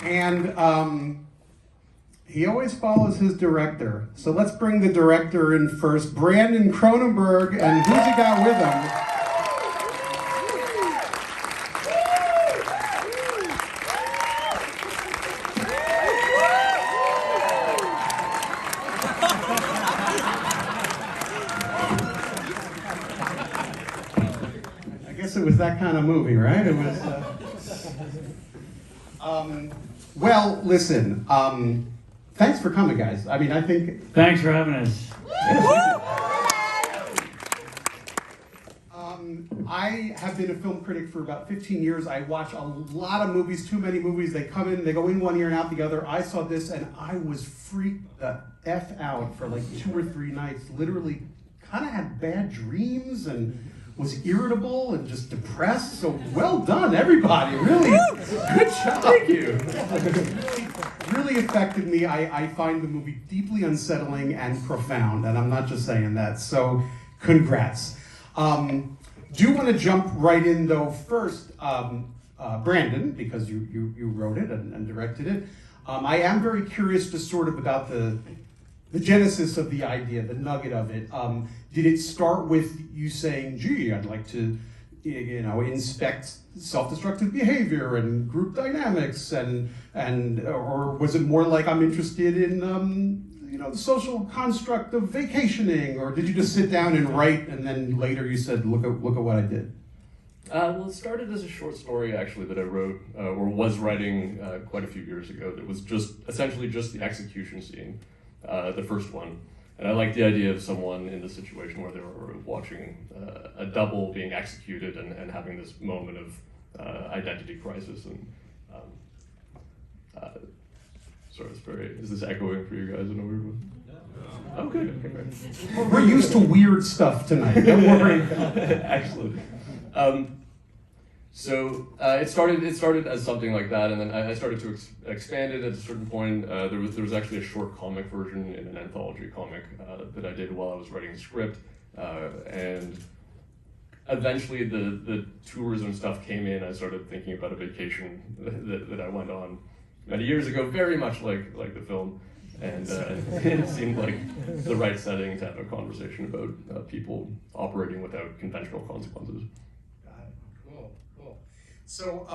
And he always follows his director. So let's bring the director in first, Brandon Cronenberg, and who's he got with him? I guess it was that kind of movie, right? It was. Well, listen. Thanks for coming, guys. I mean, I think. Thanks for having us. I have been a film critic for about 15 years. I watch a lot of movies, too many movies. They come in, they go in one ear and out the other. I saw this and I was freaked the F out for like 2 or 3 nights. Literally kind of had bad dreams and was irritable and just depressed. So well done, everybody. Really good job. Thank you. Really affected me. I find the movie deeply unsettling and profound, and I'm not just saying that. So congrats. Do want to jump right in though first, Brandon, because you wrote it and directed it. I am very curious just sort of about the genesis of the idea, the nugget of it. Did it start with you saying, gee, I'd like to inspect self-destructive behavior and group dynamics, or was it more like I'm interested in the social construct of vacationing, or did you just sit down and write and then later you said, look at what I did? Well, it started as a short story actually that I wrote or was writing quite a few years ago. That was essentially just the execution scene, the first one. And I liked the idea of someone in the situation where they were watching a double being executed and having this moment of identity crisis. And sorry, is this echoing for you guys in a weird way? No. Oh, good. Okay, great. We're used to weird stuff tonight. Don't worry. Excellent. So it started as something like that, and then I started to expand it at a certain point. There was actually a short comic version in an anthology comic that I did while I was writing the script, and eventually the tourism stuff came in. I started thinking about a vacation that I went on many years ago, very much like the film, and it seemed like the right setting to have a conversation about people operating without conventional consequences. So,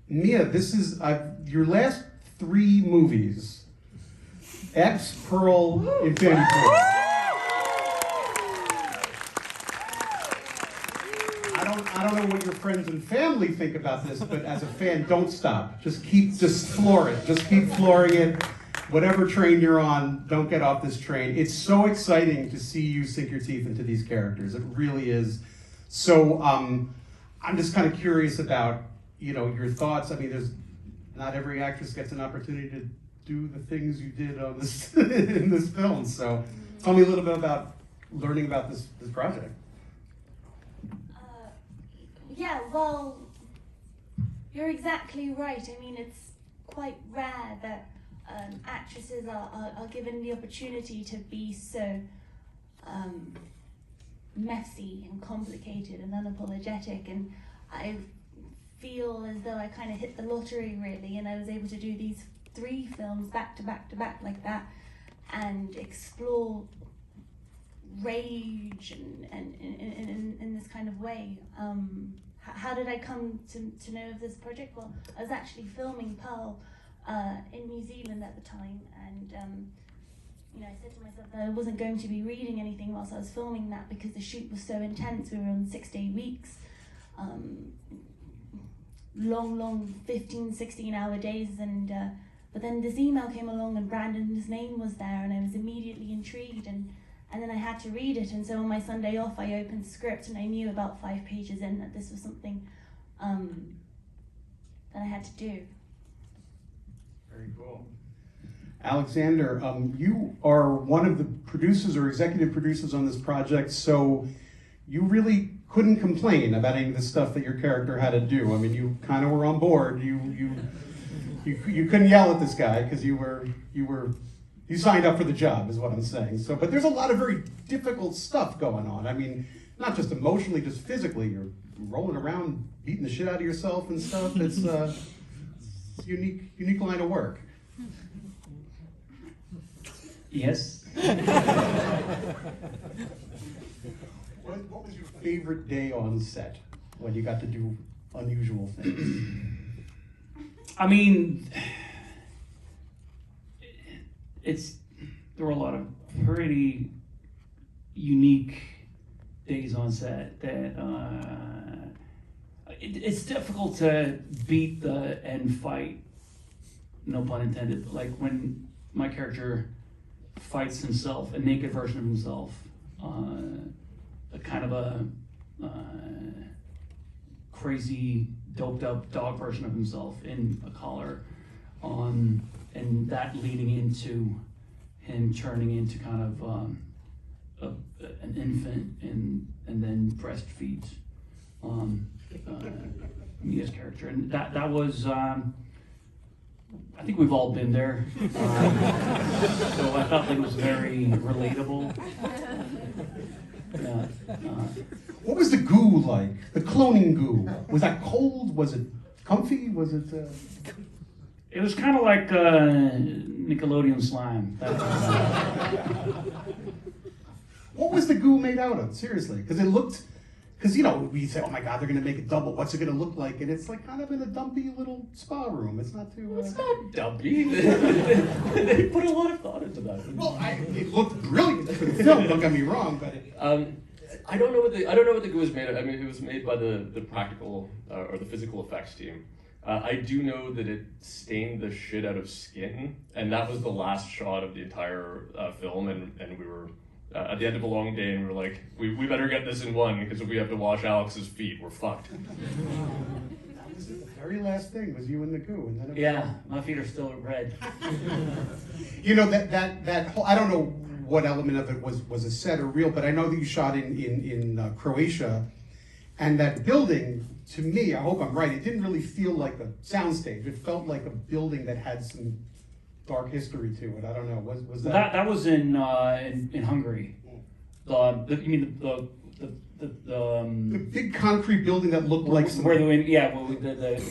Mia, this is your last 3 movies. X, Pearl, Infinity Pool. I don't know what your friends and family think about this, but as a fan, don't stop. Just floor it. Just keep flooring it. Whatever train you're on, don't get off this train. It's so exciting to see you sink your teeth into these characters. It really is. So, I'm just kind of curious about, your thoughts. I mean, not every actress gets an opportunity to do the things you did on this in this film. So, tell me a little bit about learning about this project. Yeah, well, you're exactly right. I mean, it's quite rare that actresses are given the opportunity to be so messy and complicated and unapologetic, and I feel as though I kind of hit the lottery really, and I was able to do these 3 films back to back to back like that and explore rage and in this kind of way. How did I come to know of this project? Well, I was actually filming Pearl in New Zealand at the time, and I said to myself that I wasn't going to be reading anything whilst I was filming that because the shoot was so intense. We were on 6 to 8 weeks, long 15, 16-hour days, and but then this email came along and Brandon's name was there, and I was immediately intrigued, and then I had to read it. And so on my Sunday off, I opened the script, and I knew about 5 pages in that this was something that I had to do. Very cool. Alexander, you are one of the producers or executive producers on this project, so you really couldn't complain about any of the stuff that your character had to do. I mean, you kind of were on board. You couldn't yell at this guy because you signed up for the job, is what I'm saying. So, but there's a lot of very difficult stuff going on. I mean, not just emotionally, just physically. You're rolling around, beating the shit out of yourself and stuff. It's It's a unique line of work. Yes. What was your favorite day on set when you got to do unusual things? I mean, there were a lot of pretty unique days on set that it's difficult to beat the end fight, no pun intended. Like when my character fights himself, a naked version of himself, a kind of a crazy, doped up dog version of himself in a collar, and that leading into him turning into kind of an infant and then breastfeeds Mia's character, and that was I think we've all been there, so I felt like it was very relatable. What was the goo like? The cloning goo? Was that cold? Was it comfy? Was it? It was kind of like Nickelodeon slime. What was the goo made out of? Seriously, because it looked. Because, you know, we say, oh my God, they're going to make it double. What's it going to look like? And it's like kind of in a dumpy little spa room. It's not too... It's not dumpy. They put a lot of thought into that. Well, it looked brilliant for the film, don't get me wrong, but... I don't know what the goo was made of. I mean, it was made by the practical or the physical effects team. I do know that it stained the shit out of skin, and that was the last shot of the entire film, and we were... at the end of a long day, and we were like, we better get this in one, because if we have to wash Alex's feet, we're fucked. That was the very last thing, was you in the goo, and then it was Yeah, my feet are still red. You know, that whole, I don't know what element of it was a set or real, but I know that you shot in Croatia, and that building, to me, I hope I'm right, it didn't really feel like a soundstage. It felt like a building that had some dark history to it. I don't know. Was that? That was in Hungary. You mean The big concrete building that looked like some... where the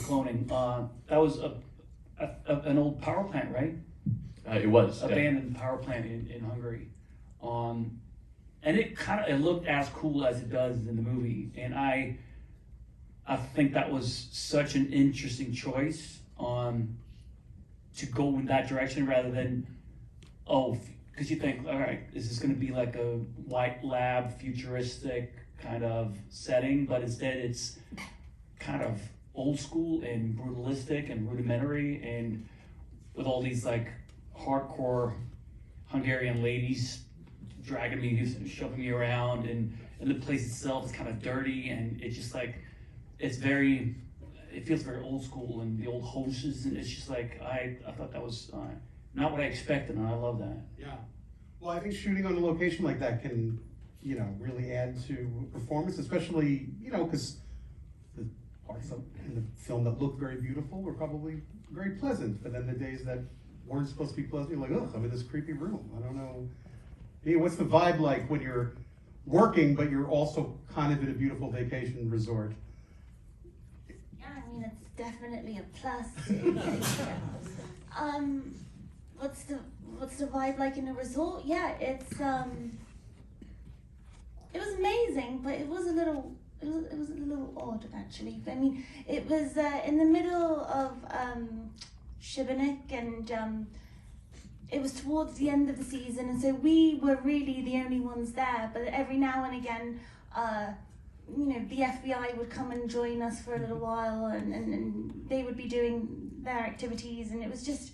cloning. That was an old power plant, right? It was Abandoned power plant in Hungary. And it looked as cool as it does in the movie. And I think that was such an interesting choice to go in that direction rather than, because you think, all right, is this going to be like a white lab, futuristic kind of setting? But instead it's kind of old school and brutalistic and rudimentary, and with all these like hardcore Hungarian ladies dragging me, shoving me around, and the place itself is kind of dirty, and it's just like, it feels very old school, and the old hoses, and it's just like, I thought that was not what I expected, and I love that. Yeah. Well, I think shooting on a location like that can, you know, really add to performance, especially, you know, because the parts in the film that look very beautiful were probably very pleasant, but then the days that weren't supposed to be pleasant, you're like, ugh, I'm in this creepy room. I don't know. Yeah, what's the vibe like when you're working, but you're also kind of in a beautiful vacation resort? Yeah, I mean, it's definitely a plus. What's the vibe like in a resort? Yeah, it was amazing, but it was a little odd, actually. I mean, it was in the middle of Šibenik, and it was towards the end of the season, and so we were really the only ones there. But every now and again, you know, the FBI would come and join us for a little while, and they would be doing their activities, and it was just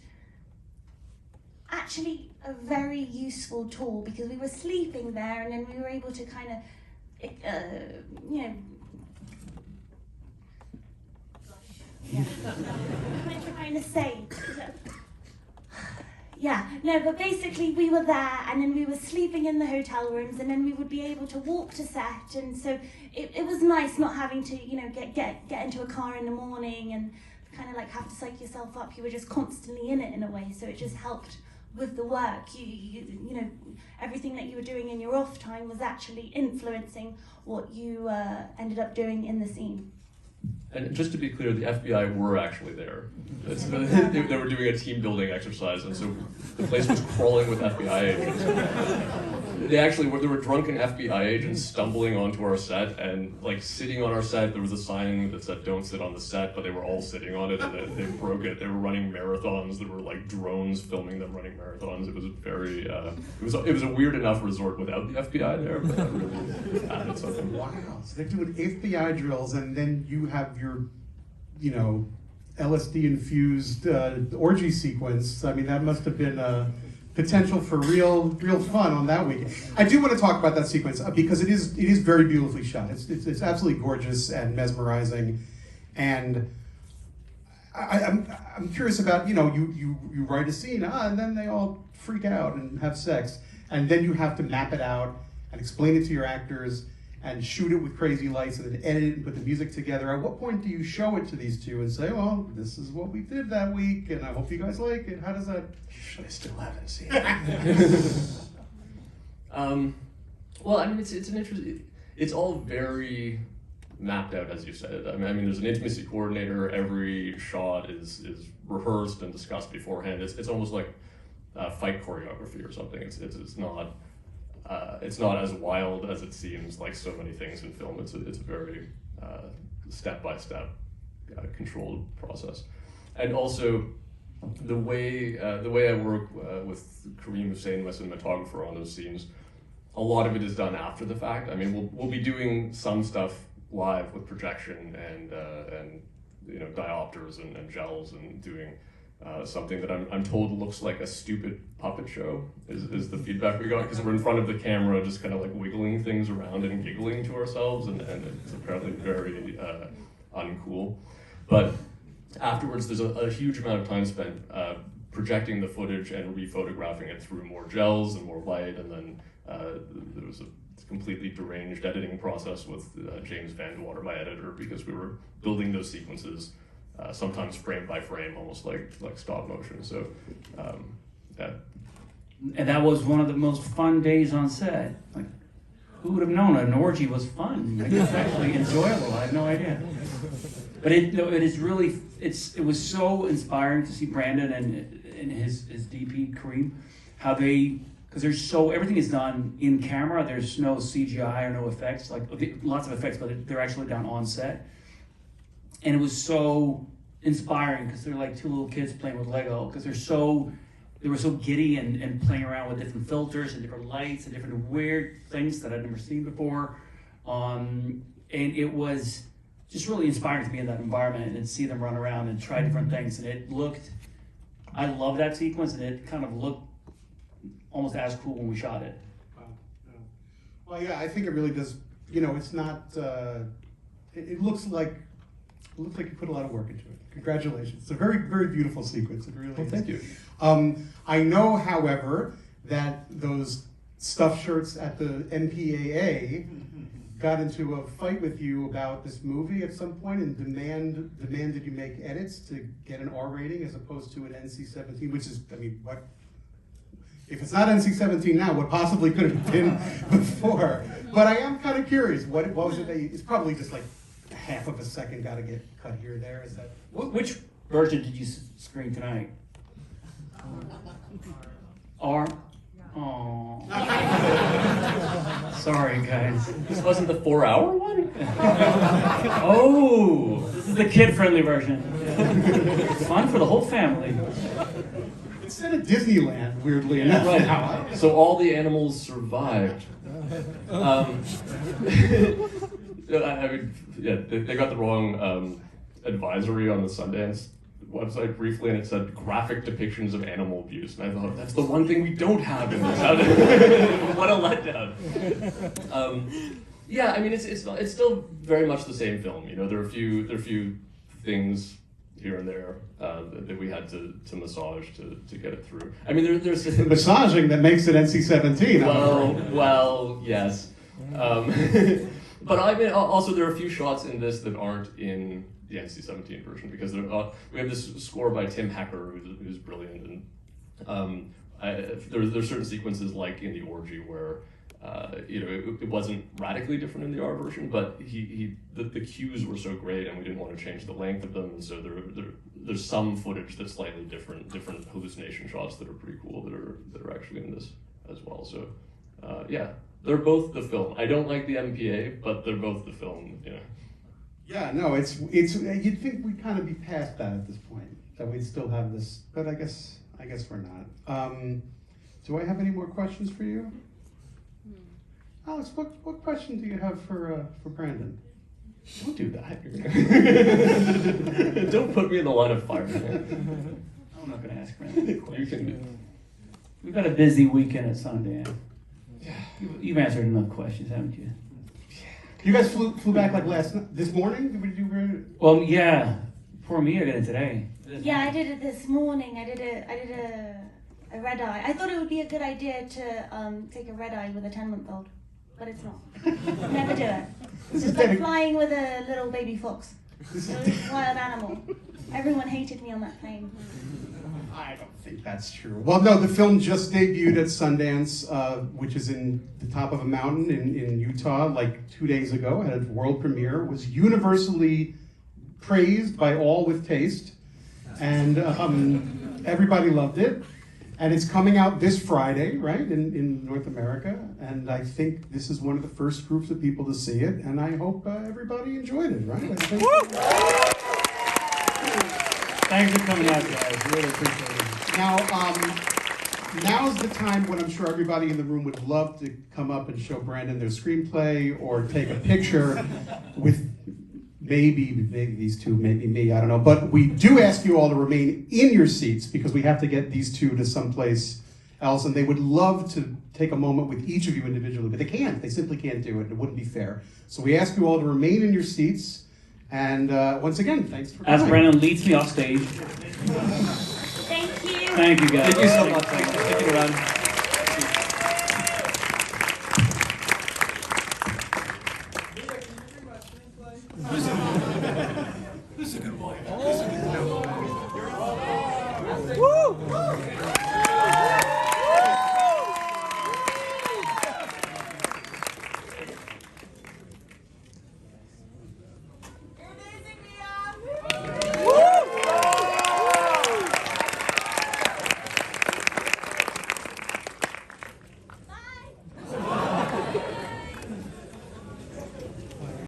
actually a very useful tool, because we were sleeping there, and then we were able to kind of, you know, yeah. What am I trying to say? Yeah, no, but basically we were there, and then we were sleeping in the hotel rooms, and then we would be able to walk to set, and so it was nice not having to, you know, get into a car in the morning and kind of like have to psych yourself up. You were just constantly in it in a way, so it just helped with the work. You know, everything that you were doing in your off time was actually influencing what you ended up doing in the scene. And just to be clear, the FBI were actually there. They were doing a team building exercise, and so the place was crawling with FBI agents. There were drunken FBI agents stumbling onto our set, and like sitting on our set. There was a sign that said "Don't sit on the set," but they were all sitting on it, and they broke it. They were running marathons. There were like drones filming them running marathons. It was very. It was a weird enough resort without the FBI there, but that really added something. Wow. So they're doing FBI drills, and then you have your, LSD infused orgy sequence. I mean, that must have been potential for real fun on that weekend. I do want to talk about that sequence because it is very beautifully shot. It's absolutely gorgeous and mesmerizing, and I'm curious about you write a scene and then they all freak out and have sex, and then you have to map it out and explain it to your actors and shoot it with crazy lights and then edit it and put the music together. At what point do you show it to these two and say, well, this is what we did that week and I hope you guys like it? How does that? I still haven't seen it. Well, I mean, it's an interesting. It's all very mapped out, as you said. I mean, there's an intimacy coordinator. Every shot is rehearsed and discussed beforehand. It's almost like fight choreography or something. It's not as wild as it seems, like so many things in film. It's a very step-by-step controlled process. And also, the way I work with Kareem Hussein, my cinematographer, on those scenes, a lot of it is done after the fact. I mean, we'll be doing some stuff live with projection and diopters and gels and doing something that I'm told looks like a stupid puppet show is the feedback we got, because we're in front of the camera just kind of like wiggling things around and giggling to ourselves, and it's apparently very uncool. But afterwards there's a huge amount of time spent projecting the footage and rephotographing it through more gels and more light, and then there was a completely deranged editing process with James Van Water, my editor, because we were building those sequences sometimes frame by frame, almost like stop motion. So, yeah. And that was one of the most fun days on set. Like, who would have known an orgy was fun? Like, it's actually enjoyable. I had no idea. But it was so inspiring to see Brandon and his DP Kareem, how because everything is done in camera. There's no CGI or no effects, like lots of effects, but they're actually done on set. And it was so inspiring because they're like two little kids playing with Lego, because they were so giddy and playing around with different filters and different lights and different weird things that I'd never seen before. And it was just really inspiring to be in that environment and see them run around and try different things. And I love that sequence, and it kind of looked almost as cool when we shot it. Wow. Well, yeah, I think it really does. It's not. It looks like you put a lot of work into it. Congratulations. It's a very, very beautiful sequence. It really is. Thank you. I know, however, that those stuffed shirts at the MPAA got into a fight with you about this movie at some point and demanded you make edits to get an R rating as opposed to an NC-17, which is, I mean, what? If it's not NC-17 now, what possibly could have been before? But I am kind of curious. What was it it's probably just like half of a second got to get cut here or there. Is that? Which version did you screen tonight? R? Oh. Sorry, guys. This wasn't the 4-hour one? Oh, this is the kid-friendly version. Fun for the whole family. It's set at Disneyland, weirdly enough. Right. So all the animals survived. They got the wrong advisory on the Sundance website briefly, and it said graphic depictions of animal abuse. And I thought, that's the one thing we don't have in this. What a letdown. Yeah, I mean, it's still very much the same film. There are a few things here and there that we had to massage to get it through. I mean, there's massaging that makes it NC-17. Well, yes. But I mean, also there are a few shots in this that aren't in the NC-17 version, because we have this score by Tim Hecker, who's brilliant, and there's certain sequences like in the orgy where it wasn't radically different in the R version, but the cues were so great, and we didn't want to change the length of them, and so there's some footage that's slightly different hallucination shots that are pretty cool that are actually in this as well. So yeah, they're both the film. I don't like the MPA, but they're both the film. Yeah, no, it's you'd think we'd kind of be past that at this point, that we'd still have this, but I guess we're not. Do I have any more questions for you? Alex, what question do you have for Brandon? Don't do that. Don't put me in the line of fire. I'm not going to ask Brandon a You question. can. We've had a busy weekend at Sundance. You've answered enough questions, haven't you? You guys flew back like this morning? Well, yeah. For me, I got it today. Yeah, I did it this morning. I did a red eye. I thought it would be a good idea to take a red eye with a 10-month-old, but it's not. Never do it. It's just like flying with a little baby fox. It was a wild animal. Everyone hated me on that plane. I don't think that's true. Well, no, the film just debuted at Sundance, which is in the top of a mountain in Utah, like 2 days ago. Had a world premiere. Was universally praised by all with taste, and everybody loved it. And it's coming out this Friday, right, in North America. And I think this is one of the first groups of people to see it. And I hope everybody enjoyed it, right? Thanks for coming out, guys. Really appreciate it. Now's the time when I'm sure everybody in the room would love to come up and show Brandon their screenplay or take a picture with maybe these two, maybe me, I don't know. But we do ask you all to remain in your seats because we have to get these two to someplace else. And they would love to take a moment with each of you individually, but they can't. They simply can't do it. It wouldn't be fair. So we ask you all to remain in your seats. And once again, thanks for coming. As Brandon leads me off stage. Thank you. Thank you, guys. Thank you so much. Thanks for sticking around.